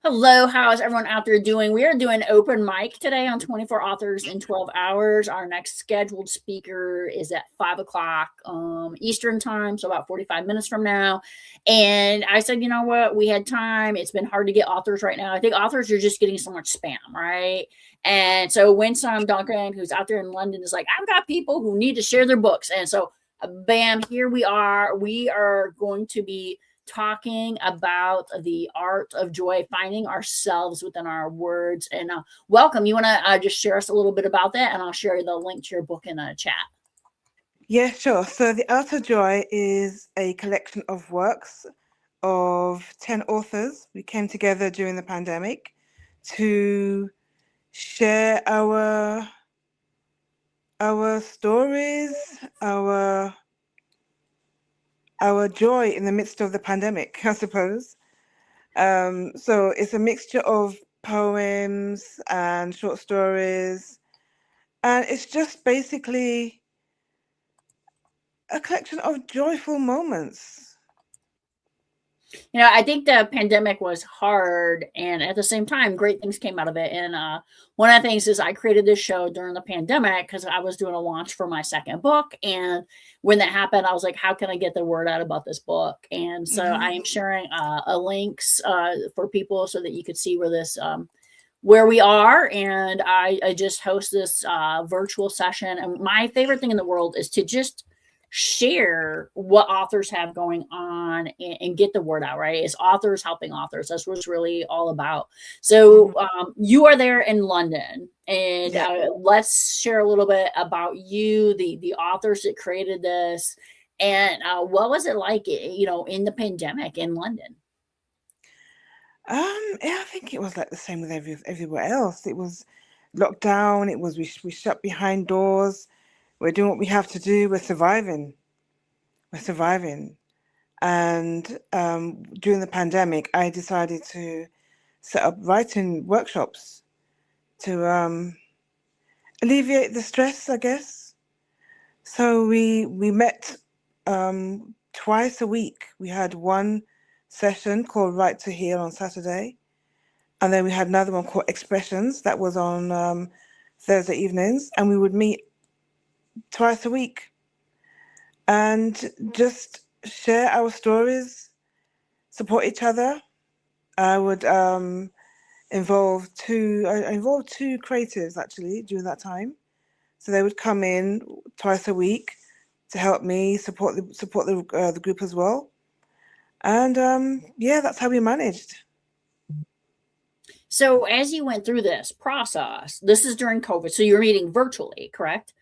Hello, how is everyone out there doing? We are doing open mic today on 24 Authors in 12 Hours. Our next scheduled speaker is at 5 o'clock Eastern time, so about 45 minutes from now. And I said, you know what? We had time. It's been hard to get authors right now. I think authors are just getting so much spam, right? And so Winsome Duncan, who's out there in London, is like, I've got people who need to share their books. And so, bam, here we are. We are going to be talking about the art of joy, finding ourselves within our words. And welcome. You want to just share us a little bit about that, and I'll share the link to your book in a chat. Yeah, sure. So The Art of Joy is a collection of works of 10 authors. We came together during the pandemic to share our stories, our joy in the midst of the pandemic, I suppose. So it's a mixture of poems and short stories, and it's just basically a collection of joyful moments. You know, I think the pandemic was hard, and at the same time, great things came out of it. And one of the things is I created this show during the pandemic because I was doing a launch for my second book. And when that happened, I was like, how can I get the word out about this book? And so I am sharing a links for people so that you could see where this where we are. And I just host this virtual session. And my favorite thing in the world is to just share what authors have going on and get the word out, right? It's authors helping authors. That's what it's really all about. So you are there in London, and let's share a little bit about you, the authors that created this, and what was it like, in the pandemic in London? Yeah, I think it was like the same with everywhere else. It was locked down. It was we shut behind doors. We're doing what we have to do. We're surviving. We're surviving. And during the pandemic, I decided to set up writing workshops to alleviate the stress, I guess. So we met twice a week. We had one session called Write to Heal on Saturday, and then we had another one called Expressions that was on Thursday evenings, and we would meet twice a week and just share our stories, support each other. I would involve I involved two creatives actually during that time. So they would come in twice a week to help me support the group as well. And yeah, that's how we managed. So as you went through this process, this is during COVID, so you're meeting virtually, correct?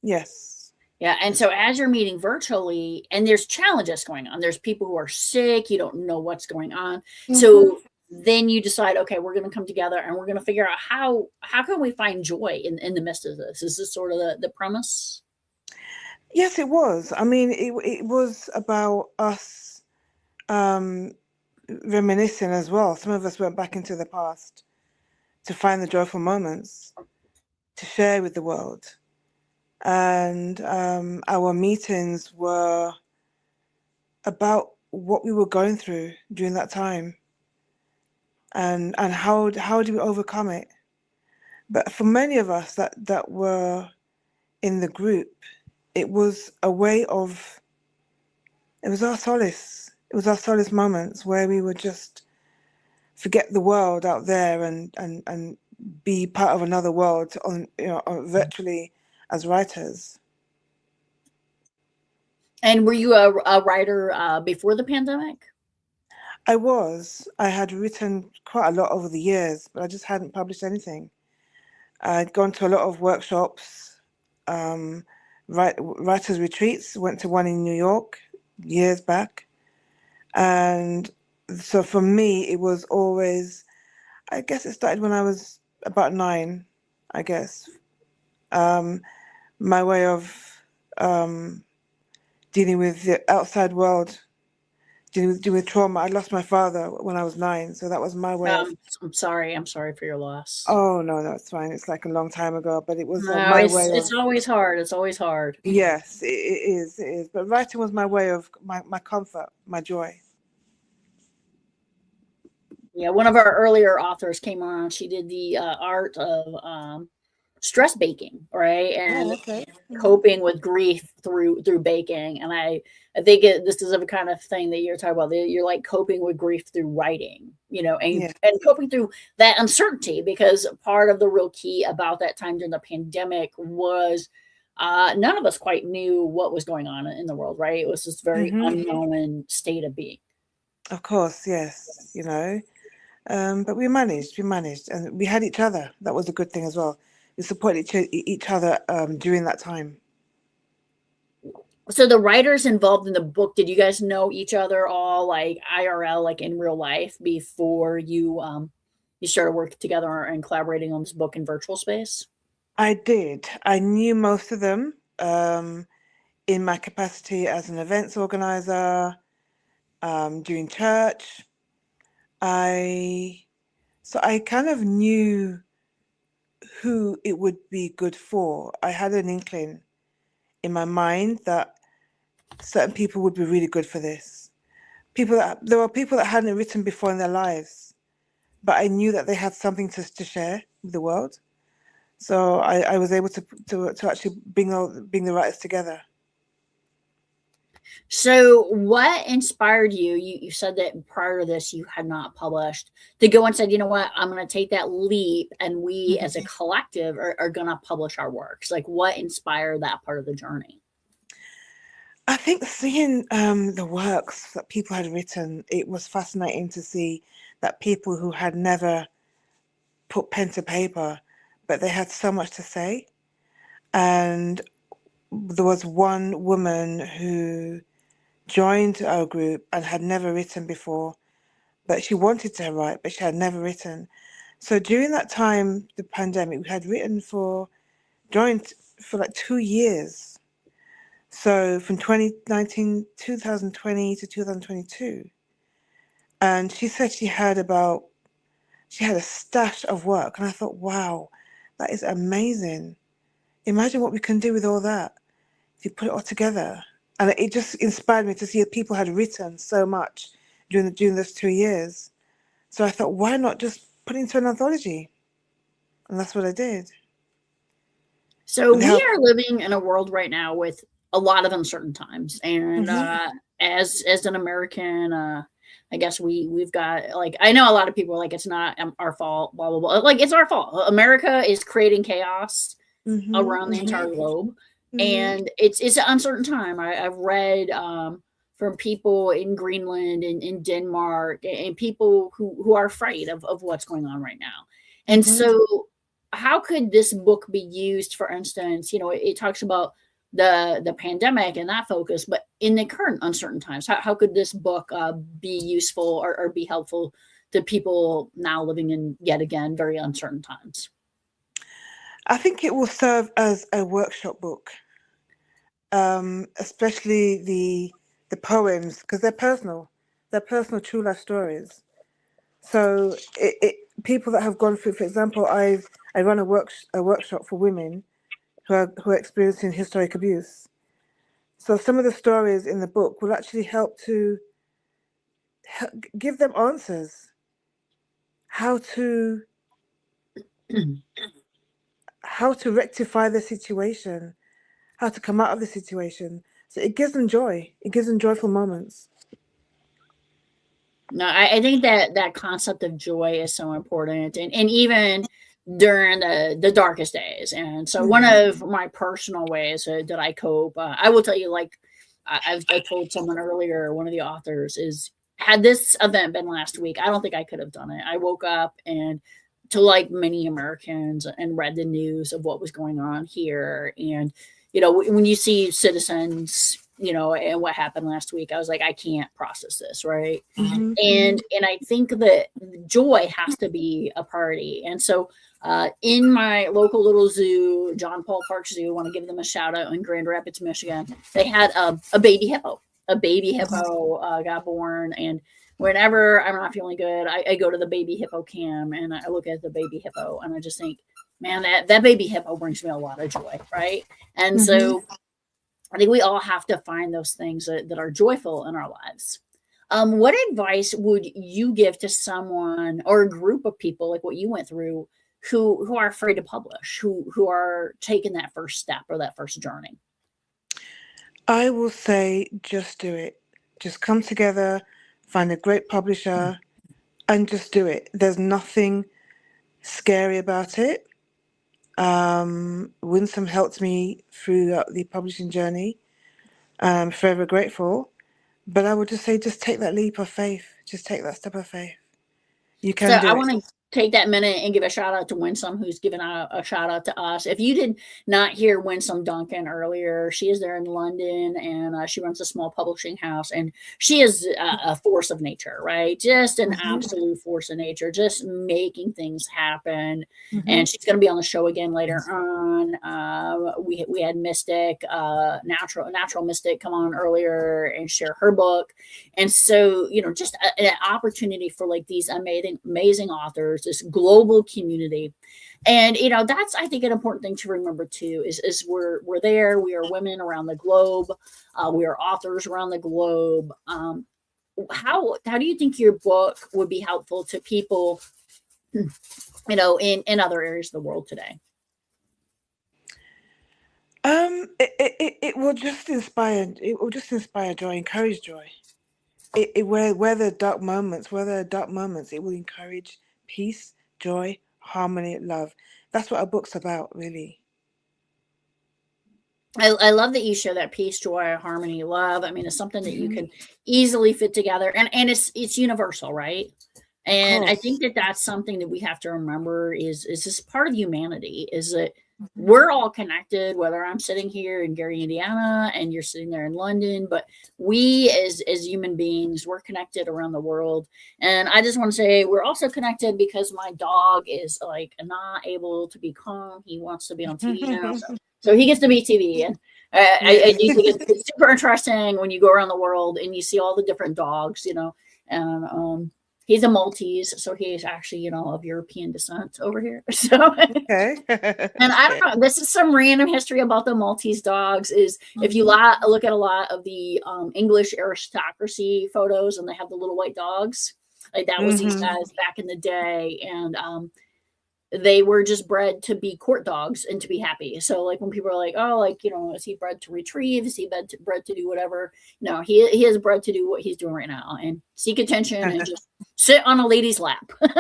Yes. Yeah, and so as you're meeting virtually, and there's challenges going on, there's people who are sick, you don't know what's going on. So then you decide, okay, we're going to come together and we're going to figure out how can we find joy in the midst of this? Is this sort of the premise? Yes, it was. I mean, it was about us reminiscing as well. Some of us went back into the past to find the joyful moments to share with the world. And our meetings were about what we were going through during that time, and how do we overcome it. But for many of us that were in the group, it was a way of, it was our solace. It was our solace moments where we would just forget the world out there and be part of another world on virtually as writers. And were you a writer before the pandemic? I had written quite a lot over the years, but I just hadn't published anything. I'd gone to a lot of workshops, writers' retreats, went to one in New York years back. And so for me, it was always, I guess it started when I was about 9, I guess. My way of dealing with the outside world, dealing with trauma. I lost my father when I was 9, so that was my way of. I'm sorry for your loss. Oh no, it's fine. It's like a long time ago, but it was No, my way of. it's always hard. It's always hard. Yes, it is. It is. But writing was my way of my comfort, my joy. Yeah, one of our earlier authors came on. She did the art of stress baking, right? Oh, And okay. Hmm. coping with grief through baking. And I think this is a kind of thing that you're talking about. That you're like coping with grief through writing, Yeah. and coping through that uncertainty, because part of the real key about that time during the pandemic was none of us quite knew what was going on in the world, right? It was this very Hmm. unknown state of being. Of course, yes. But we managed, and we had each other. That was a good thing as well. We supported each other during that time. So the writers involved in the book, did you guys know each other all like IRL, like in real life, before you started working together and collaborating on this book in virtual space? I did. I knew most of them in my capacity as an events organizer during church. I so I kind of knew who it would be good for. I had an inkling in my mind that certain people would be really good for this. There were people that hadn't written before in their lives, but I knew that they had something to share with the world. So I was able to actually bring the writers together. So what inspired you? You said that prior to this you had not published, to go and said, you know what, I'm going to take that leap, and we as a Mhm. collective are going to publish our works. Like, what inspired that part of the journey? I think seeing the works that people had written, it was fascinating to see that people who had never put pen to paper, but they had so much to say. And there was one woman who joined our group and had never written before, but she wanted to write, but she had never written. So during that time, the pandemic, we had written joined for like 2 years. So from 2019, 2020 to 2022. And she said she had a stash of work. And I thought, wow, that is amazing. Imagine what we can do with all that if you put it all together. And it just inspired me to see that people had written so much during those 2 years. So I thought, why not just put it into an anthology? And that's what I did. So And they we have, are living in a world right now with a lot of uncertain times, and hmm as an American, I guess we've got, like, I know a lot of people are like, it's not our fault, blah blah blah. Like, it's our fault. America is creating chaos hmm around the entire hmm globe, hmm and it's an uncertain time. I've read from people in Greenland and in Denmark, and people who are afraid of what's going on right now. And hmm so how could this book be used, for instance? It talks about the pandemic and that focus, but in the current uncertain times, how could this book be useful, or be helpful to people now living in, yet again, very uncertain times? I think it will serve as a workshop book, especially the poems because they're personal true life stories. So people that have gone through, for example, I run a workshop for women who are experiencing historic abuse. So some of the stories in the book will actually help to give them answers how to how to rectify the situation, how to come out of the situation. So it gives them joy. It gives them joyful moments. No, I think that concept of joy is so important, and even during the darkest days. And so one Hmm. of my personal ways that I cope, I will tell you, like, I told someone earlier, one of the authors is, had this event been last week, I don't think I could have done it. I woke up and, to like many Americans, and read the news of what was going on here. And when you see citizens, and what happened last week, I was like, I can't process this, right? Hmm. And I think that joy has to be a party. And so in my local little zoo, John Paul Park Zoo, I want to give them a shout out in Grand Rapids, Michigan. They had a baby hippo. A baby hippo got born, and whenever I'm not feeling good, I go to the baby hippo cam, and I look at the baby hippo, and I just think, man, that baby hippo brings me a lot of joy, right? And Hmm. so I think we all have to find those things that are joyful in our lives. What advice would you give to someone or a group of people like what you went through who are afraid to publish, who are taking that first step or that first journey? I will say just do it. Just come together, find a great publisher, and just do it. There's nothing scary about it. Winsome helped me through the publishing journey. I'm forever grateful. But I would just say, just take that leap of faith. Just take that step of faith. You So can do I it. want to take that minute and give a shout out to Winsome, who's given a shout out to us. If you did not hear Winsome Duncan earlier, she is there in London, and she runs a small publishing house, and she is a force of nature, right? Just an Hmm. absolute force of nature, just making things happen. Hmm. And she's going to be on the show again later on. We had Mystic, natural Mystic, come on earlier and share her book. And so, just an opportunity for like these amazing authors, this global community. And that's, I think, an important thing to remember too, is we're there, we are women around the globe, we are authors around the globe. How do you think your book would be helpful to people, in other areas of the world today? It will just inspire. It will just inspire joy, encourage joy. Where there are dark moments, it will encourage peace, joy, harmony, love. That's what a book's about, really. I love that you show that peace, joy, harmony, love. I mean, it's something that you Hmm. can easily fit together, and it's universal, right? Of And I think course. that that's something that we have to remember is this part of humanity, is that Hmm. we're all connected, whether I'm sitting here in Gary, Indiana, and you're sitting there in London, but we as human beings, we're connected around the world. And I just want to say we're also connected because my dog is like not able to be calm. He wants to be on TV now. So he gets to be TV. And I Yeah. do think it's super interesting when you go around the world and you see all the different dogs, and he's a Maltese, so he's actually, of European descent over here. So, Okay. and I Okay. don't know, this is some random history about the Maltese dogs. Is if you Hmm. look at a lot of the English aristocracy photos, and they have the little white dogs, like that was these Hmm. guys back in the day, and they were just bred to be court dogs and to be happy. So like when people are like, oh, like, is he bred to retrieve? Is he bred to do whatever? No, he is bred to do what he's doing right now and seek attention and just sit on a lady's lap. But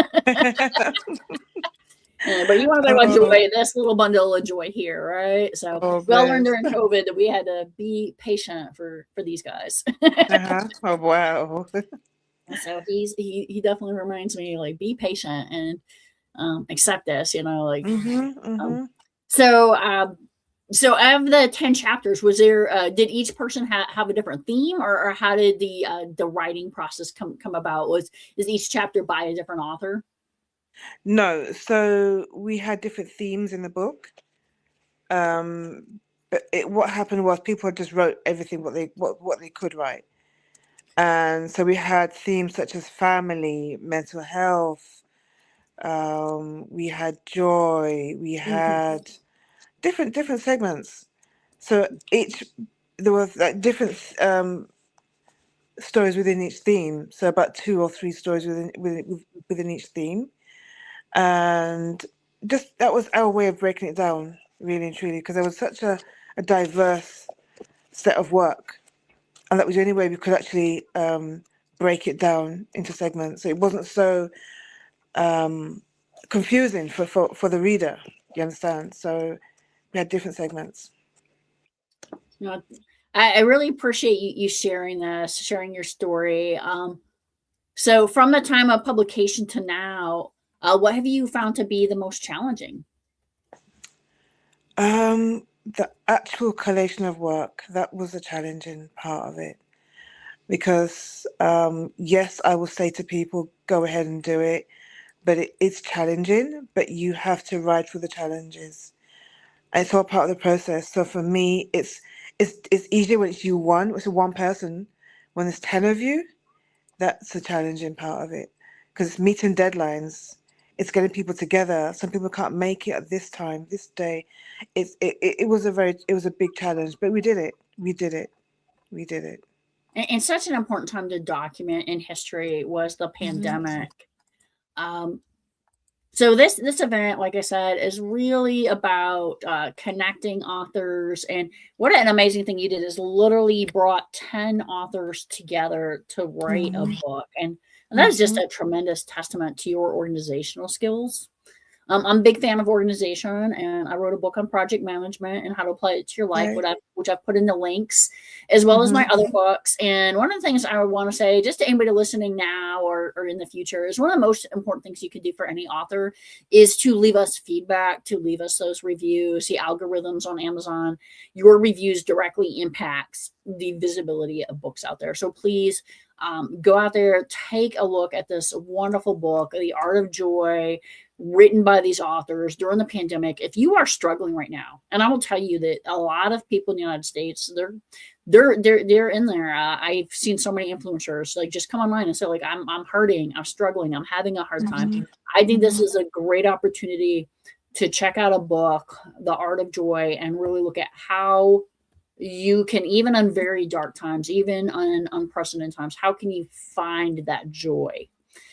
you want to talk about Oh, joy, this little bundle of joy here, right? So oh, we all learned bless. during COVID that we had to be patient for these guys. Uh-huh. Oh, wow. So he definitely reminds me, like, be patient and accept this, like Hmm. um, Hmm. so so of the 10 chapters, was there did each person have a different theme, or how did the writing process come about? Is each chapter by a different author? No, so we had different themes in the book. But what happened was people just wrote everything what they could write. And so we had themes such as family, mental health, we had joy, we Mhm. had different segments. So each there was like different stories within each theme. So about two or three stories within each theme, and just that was our way of breaking it down, really and truly, because there was such a diverse set of work, and that was the only way we could actually break it down into segments. So it wasn't so um, confusing for the reader. You understand? So we had different segments. You know, I really appreciate you sharing this, sharing your story. So from the time of publication to now, what have you found to be the most challenging? The actual collation of work, that was the challenging part of it. Because yes, I will say to people, go ahead and do it, but it's challenging, but you have to ride through the challenges. And it's all part of the process. So for me, it's easier when it's one person. When there's 10 of you, that's the challenging part of it. Because it's meeting deadlines. It's getting people together. Some people can't make it at this time, this day. It was a big challenge, but we did it. We did it. We did it. and such an important time to document in history was the Mhm. pandemic. Um, so this event, like I said, is really about connecting authors. And what an amazing thing you did is literally brought 10 authors together to write a Mhm. book, and that is just Mhm. a tremendous testament to your organizational skills. I'm a big fan of organization, and I wrote a book on project management and how to apply it to your life, Okay. which I've put into links, as well as my Mhm. other books. And one of the things I want to say, just to anybody listening now or in the future, is one of the most important things you can do for any author is to leave us feedback, to leave us those reviews. The algorithms on Amazon, your reviews directly impacts the visibility of books out there. So please go out there, take a look at this wonderful book, The Art of Joy, written by these authors during the pandemic. If you are struggling right now, and I will tell you that a lot of people in the United States, they're in there. I've seen so many influencers like just come online and say like I'm hurting, I'm struggling, I'm having a hard time. Mhm. I think this Mhm. is a great opportunity to check out a book, The Art of Joy, and really look at how you can, even in very dark times, even on unprecedented times, how can you find that joy?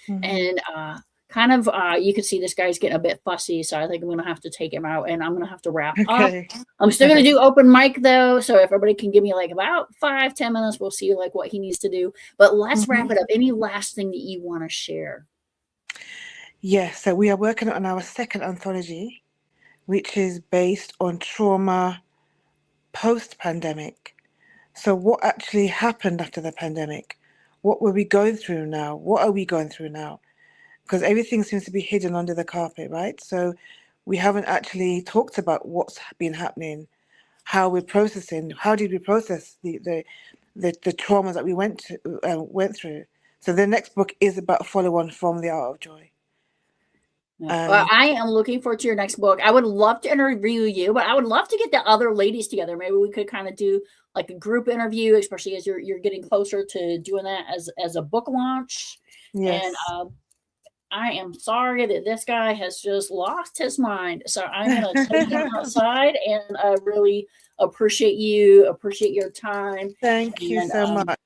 Mhm. And kind of you can see this guy's getting a bit fussy, so I think I'm gonna have to take him out, and I'm gonna have to wrap up. Okay. I'm still gonna do open mic though, so if everybody can give me like about 5-10 minutes, we'll see like what he needs to do. But let's wrap Mhm. it up. Any last thing that you want to share? Yeah, so we are working on our second anthology, which is based on trauma post-pandemic. So what actually happened after the pandemic? What were we going through now? What are we going through now? Because everything seems to be hidden under the carpet, right? So we haven't actually talked about what's been happening, how we're processing, how did we process the traumas that we went through. So the next book is about follow on from The Art of Joy. Yeah. Well, Um, I am looking forward to your next book. I would love to interview you, but I would love to get the other ladies together. Maybe we could kind of do like a group interview, especially as you're getting closer to doing that as a book launch. And yes. I am sorry that this guy has just lost his mind. So I'm going to take him outside, and I really appreciate your time, Thank you and so much.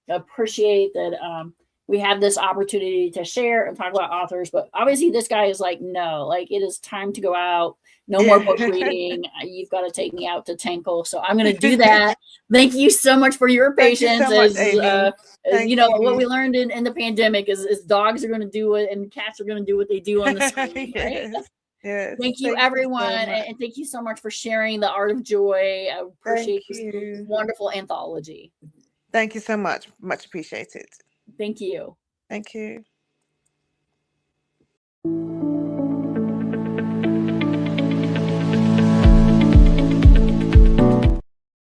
appreciate that we have this opportunity to share and talk about authors. But obviously, this guy is like, no, like it is time to go out. No more book Yeah. reading. You've got to take me out to Tinkle. So I'm going to do that. Thank you so much for your Thank you patience. so much, Amy. You Thank know what you. we learned in the pandemic is dogs are going to do it and cats are going to do what they do on the screen, right? Yes. Yes. Thank you, Thank you everyone, so much. and thank you so much for sharing the Art of Joy. I Thank appreciate this you. wonderful anthology. Thank you so much. Much appreciated. Thank you. Thank you.